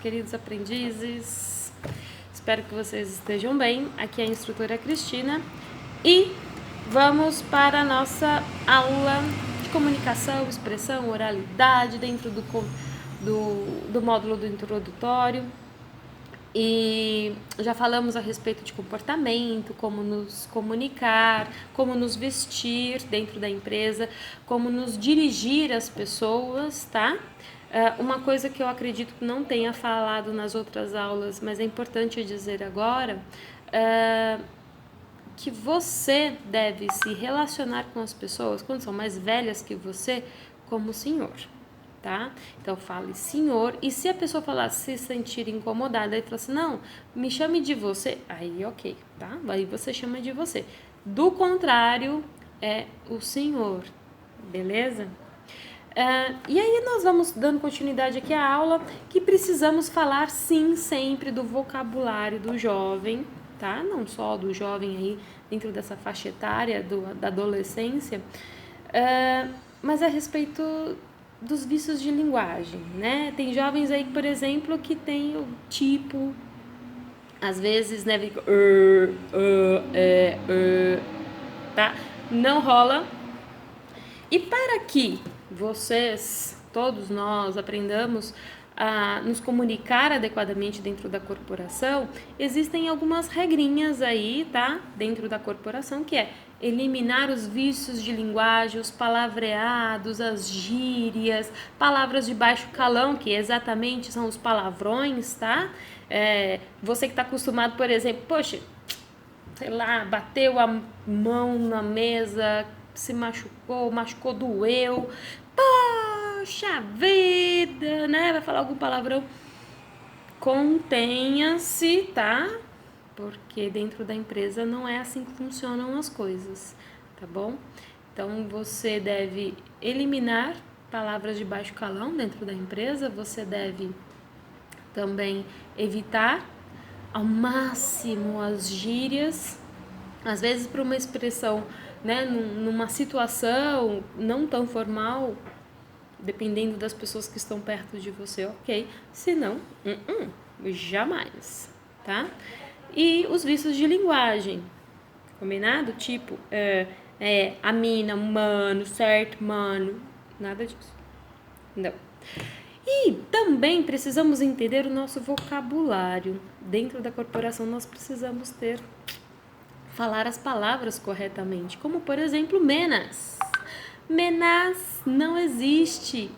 queridos aprendizes. Espero que vocês estejam bem. Aqui é a instrutora Cristina e vamos para a nossa aula de comunicação, expressão, oralidade dentro do módulo do introdutório. E já falamos a respeito de comportamento, como nos comunicar, como nos vestir dentro da empresa, como nos dirigir às pessoas, tá? Uma coisa que eu acredito que não tenha falado nas outras aulas, mas é importante dizer agora, que você deve se relacionar com as pessoas, quando são mais velhas que você, como senhor. Tá? Então fale senhor, e se a pessoa falar se sentir incomodada, ele fala assim, não, me chame de você, aí ok, tá? Aí você chama de você. Do contrário, é o senhor, beleza? E aí nós vamos dando continuidade aqui à aula, que precisamos falar sim sempre do vocabulário do jovem, tá? Não só do jovem aí dentro dessa faixa etária da adolescência, mas a respeito dos vícios de linguagem, né? Tem jovens aí, por exemplo, que tem o tipo, às vezes, né, tá? Não rola. E para que vocês, todos nós, aprendamos a nos comunicar adequadamente dentro da corporação, existem algumas regrinhas aí, tá? Dentro da corporação, que é eliminar os vícios de linguagem, os palavreados, as gírias, palavras de baixo calão, que exatamente são os palavrões, tá? Você que está acostumado, por exemplo, poxa, sei lá, bateu a mão na mesa, se machucou, doeu, poxa vida, né? Vai falar algum palavrão. Contenha-se, tá? Porque dentro da empresa não é assim que funcionam as coisas, tá bom? Então, você deve eliminar palavras de baixo calão dentro da empresa, você deve também evitar ao máximo as gírias, às vezes para uma expressão, né, numa situação não tão formal, dependendo das pessoas que estão perto de você, ok, se não, jamais, tá? E os vícios de linguagem, combinado? Tipo, a mina, mano, certo, mano, nada disso, não. E também precisamos entender o nosso vocabulário. Dentro da corporação nós precisamos falar as palavras corretamente, como por exemplo, menas. Menas não existe.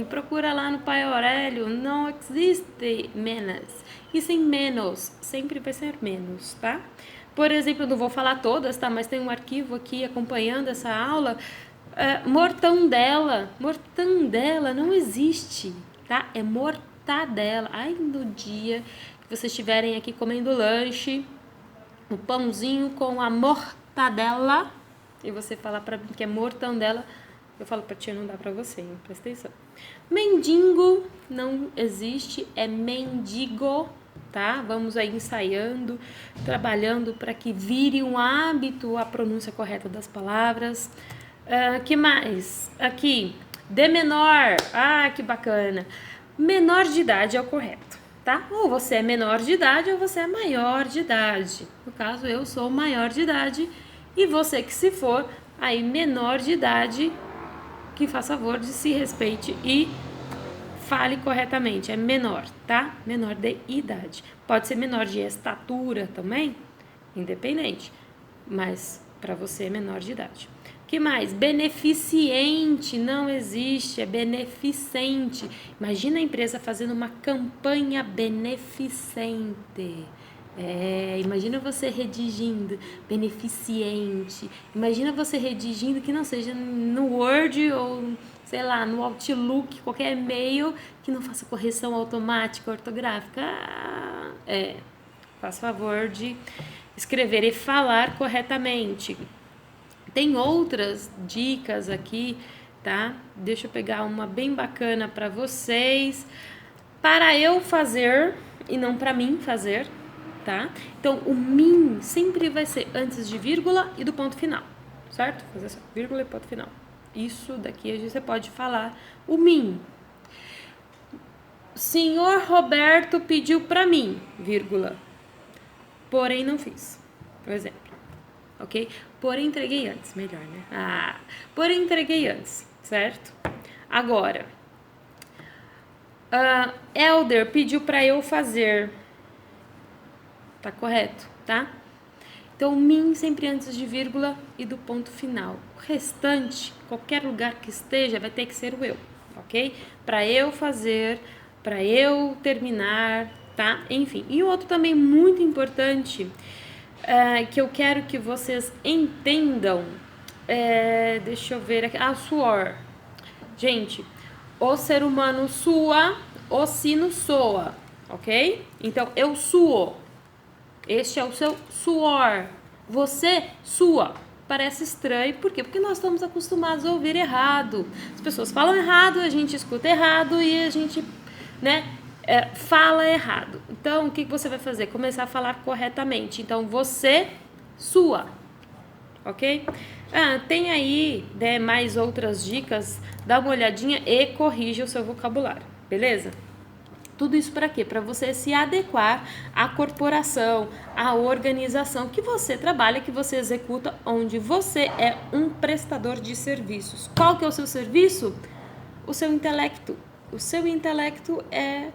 Procura lá no Pai Aurélio, não existe menas. E sem menos, sempre vai ser menos, tá? Por exemplo, eu não vou falar todas, tá? Mas tem um arquivo aqui acompanhando essa aula. Mortandela não existe, tá? É mortadela. Ai, no dia que vocês estiverem aqui comendo lanche, o pãozinho com a mortadela, e você falar pra mim que é mortandela, eu falo pra tia, não dá pra você, hein? Presta atenção. Mendigo não existe, é mendigo, tá? Vamos aí ensaiando, trabalhando para que vire um hábito a pronúncia correta das palavras. Que mais? Aqui, de menor, que bacana. Menor de idade é o correto, tá? Ou você é menor de idade ou você é maior de idade. No caso, eu sou maior de idade e você que se for aí menor de idade, que faça favor de se respeite e fale corretamente. É menor, tá? Menor de idade. Pode ser menor de estatura também, independente, mas para você é menor de idade. Que mais? Beneficiente não existe, é beneficente. Imagina a empresa fazendo uma campanha beneficente. Imagina você redigindo beneficiente. Imagina você redigindo que não seja no Word ou, sei lá, no Outlook, qualquer e-mail que não faça correção automática, ortográfica. Faz favor de escrever e falar corretamente. Tem outras dicas aqui, tá? Deixa eu pegar uma bem bacana para vocês. Para eu fazer e não para mim fazer, tá? Então, o mim sempre vai ser antes de vírgula e do ponto final, certo? Fazer assim, vírgula e ponto final. Isso daqui você pode falar o mim. senhor Roberto pediu para mim, vírgula, porém não fiz, por exemplo, ok? Porém entreguei antes, melhor, né? Porém entreguei antes, certo? Agora, Elder pediu para eu fazer, tá correto, tá? Então, mim sempre antes de vírgula e do ponto final. O restante, qualquer lugar que esteja, vai ter que ser o eu, ok? Para eu fazer, para eu terminar, tá? Enfim. E o outro também muito importante, que eu quero que vocês entendam, deixa eu ver aqui, suor. Gente, o ser humano sua, o sino soa, ok? Então, eu suo. Este é o seu suor. Você sua. Parece estranho, por quê? Porque nós estamos acostumados a ouvir errado. As pessoas falam errado, a gente escuta errado e a gente, né, fala errado. Então, o que você vai fazer? Começar a falar corretamente. Então, você sua. Ok? Tem aí, né, mais outras dicas. Dá uma olhadinha e corrija o seu vocabulário. Beleza? Tudo isso para quê? Para você se adequar à corporação, à organização que você trabalha, que você executa, onde você é um prestador de serviços. Qual que é o seu serviço? O seu intelecto. O seu intelecto é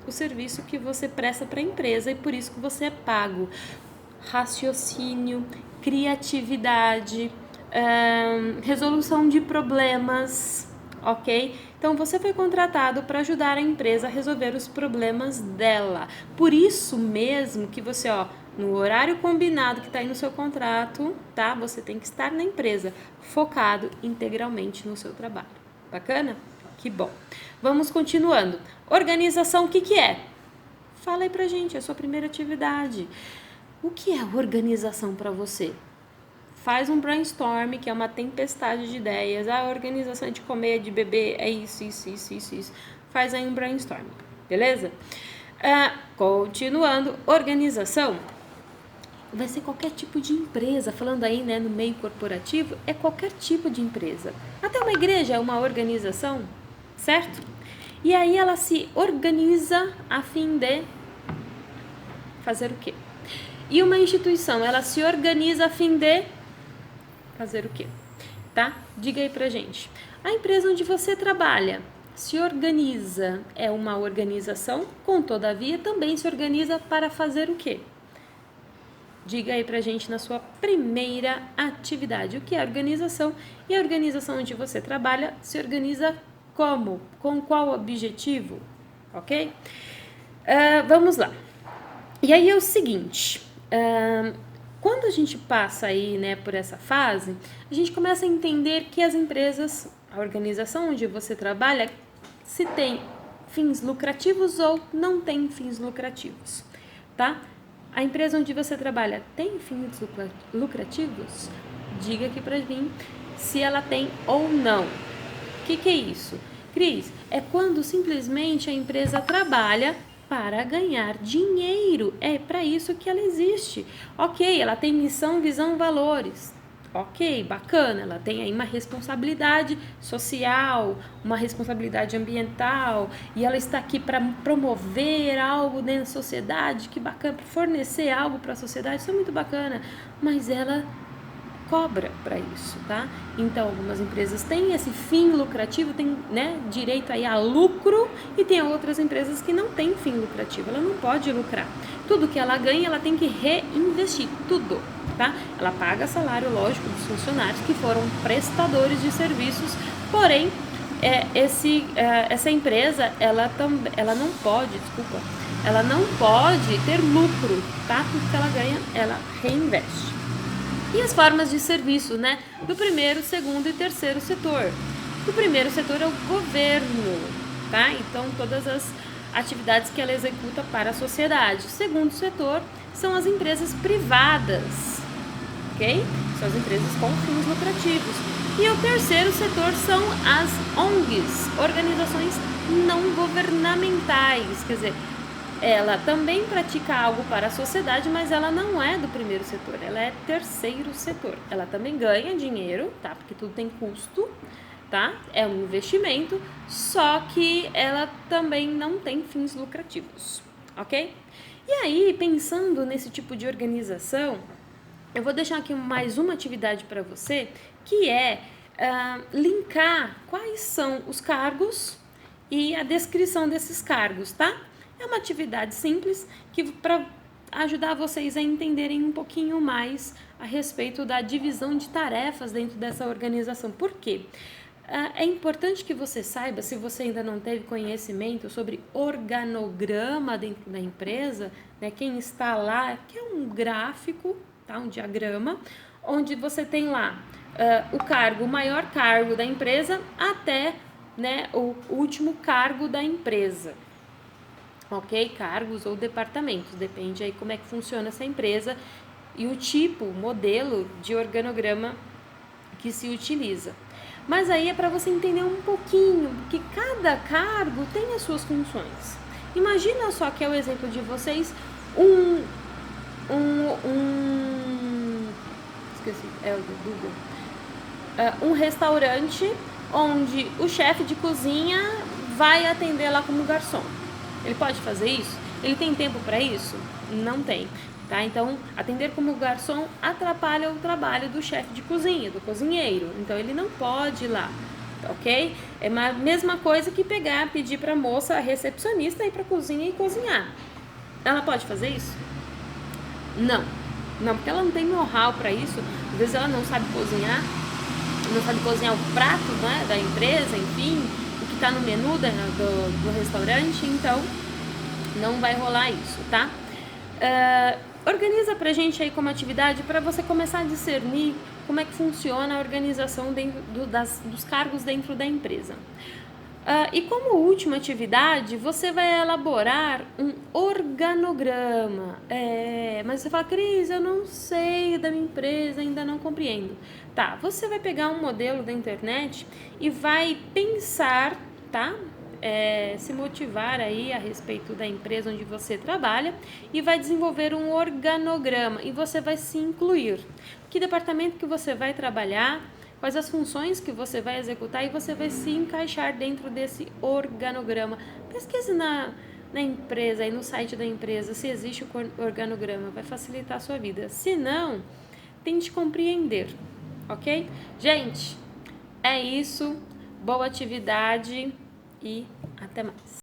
o serviço que você presta para a empresa e por isso que você é pago. Raciocínio, criatividade, resolução de problemas, ok? Então, você foi contratado para ajudar a empresa a resolver os problemas dela. Por isso mesmo que você, no horário combinado que está aí no seu contrato, tá? Você tem que estar na empresa, focado integralmente no seu trabalho. Bacana? Que bom. Vamos continuando. Organização, o que é? Fala aí pra gente, é a sua primeira atividade. O que é organização para você? Faz um brainstorm, que é uma tempestade de ideias. A organização de comer, de beber, é isso. Faz aí um brainstorm, beleza? Continuando, organização vai ser qualquer tipo de empresa. Falando aí, né, no meio corporativo, é qualquer tipo de empresa. Até uma igreja é uma organização, certo? E aí ela se organiza a fim de fazer o quê? E uma instituição, ela se organiza a fim de fazer o quê? Tá? Diga aí pra gente. A empresa onde você trabalha se organiza, é uma organização, todavia também se organiza para fazer o quê? Diga aí pra gente na sua primeira atividade. O que é organização? E a organização onde você trabalha se organiza como? Com qual objetivo? Ok? Vamos lá. E aí é o seguinte... quando a gente passa aí, né, por essa fase, a gente começa a entender que as empresas, a organização onde você trabalha, se tem fins lucrativos ou não tem fins lucrativos, tá? A empresa onde você trabalha tem fins lucrativos? Diga aqui pra mim se ela tem ou não. O que é isso? Cris, é quando simplesmente a empresa trabalha para ganhar dinheiro. É para isso que ela existe. Ok, ela tem missão, visão, valores. Ok, bacana, ela tem aí uma responsabilidade social, uma responsabilidade ambiental, e ela está aqui para promover algo dentro da sociedade, que bacana, para fornecer algo para a sociedade, isso é muito bacana, mas ela cobra para isso, tá? Então, algumas empresas têm esse fim lucrativo, tem, né, direito aí a lucro, e tem outras empresas que não têm fim lucrativo, ela não pode lucrar. Tudo que ela ganha, ela tem que reinvestir, tudo, tá? Ela paga salário, lógico, dos funcionários que foram prestadores de serviços, porém, essa empresa, ela não pode ter lucro, tá? Tudo que ela ganha, ela reinveste. E as formas de serviço, né? Do primeiro, segundo e terceiro setor. O primeiro setor é o governo, tá? Então, todas as atividades que ela executa para a sociedade. O segundo setor são as empresas privadas, ok? São as empresas com fins lucrativos. E o terceiro setor são as ONGs, organizações não governamentais, quer dizer, ela também pratica algo para a sociedade, mas ela não é do primeiro setor, ela é terceiro setor. Ela também ganha dinheiro, tá? Porque tudo tem custo, tá? É um investimento, só que ela também não tem fins lucrativos, ok? E aí, pensando nesse tipo de organização, eu vou deixar aqui mais uma atividade para você, que é linkar quais são os cargos e a descrição desses cargos, tá? É uma atividade simples que para ajudar vocês a entenderem um pouquinho mais a respeito da divisão de tarefas dentro dessa organização. Por quê? É importante que você saiba, se você ainda não teve conhecimento sobre organograma dentro da empresa, né, quem está lá, que é um gráfico, tá, um diagrama, onde você tem lá o cargo, o maior cargo da empresa até, né, o último cargo da empresa. Ok? Cargos ou departamentos, depende aí como é que funciona essa empresa e o tipo, o modelo de organograma que se utiliza. Mas aí é para você entender um pouquinho que cada cargo tem as suas funções. Imagina só que é o exemplo de vocês, esqueci, é o do Google. Um restaurante onde o chefe de cozinha vai atender lá como garçom. Ele pode fazer isso? Ele tem tempo para isso? Não tem. Tá? Então, atender como garçom atrapalha o trabalho do chefe de cozinha, do cozinheiro. Então, ele não pode ir lá, ok? É a mesma coisa que pedir para a moça, a recepcionista, ir para a cozinha e cozinhar. Ela pode fazer isso? Não. Não, porque ela não tem know-how para isso. Às vezes ela não sabe cozinhar o prato, né, da empresa, enfim, o que está no menu do restaurante. Então, não vai rolar isso, tá? Organiza pra gente aí como atividade para você começar a discernir como é que funciona a organização dentro dos cargos dentro da empresa. E como última atividade, você vai elaborar um organograma. Mas você fala, Cris, eu não sei da minha empresa, ainda não compreendo. Tá, você vai pegar um modelo da internet e vai pensar, tá? Se motivar aí a respeito da empresa onde você trabalha e vai desenvolver um organograma e você vai se incluir. Que departamento que você vai trabalhar, quais as funções que você vai executar e você vai se encaixar dentro desse organograma. Pesquise na empresa, aí no site da empresa, se existe o organograma, vai facilitar a sua vida. Se não, tente compreender, ok? Gente, é isso. Boa atividade. E até mais.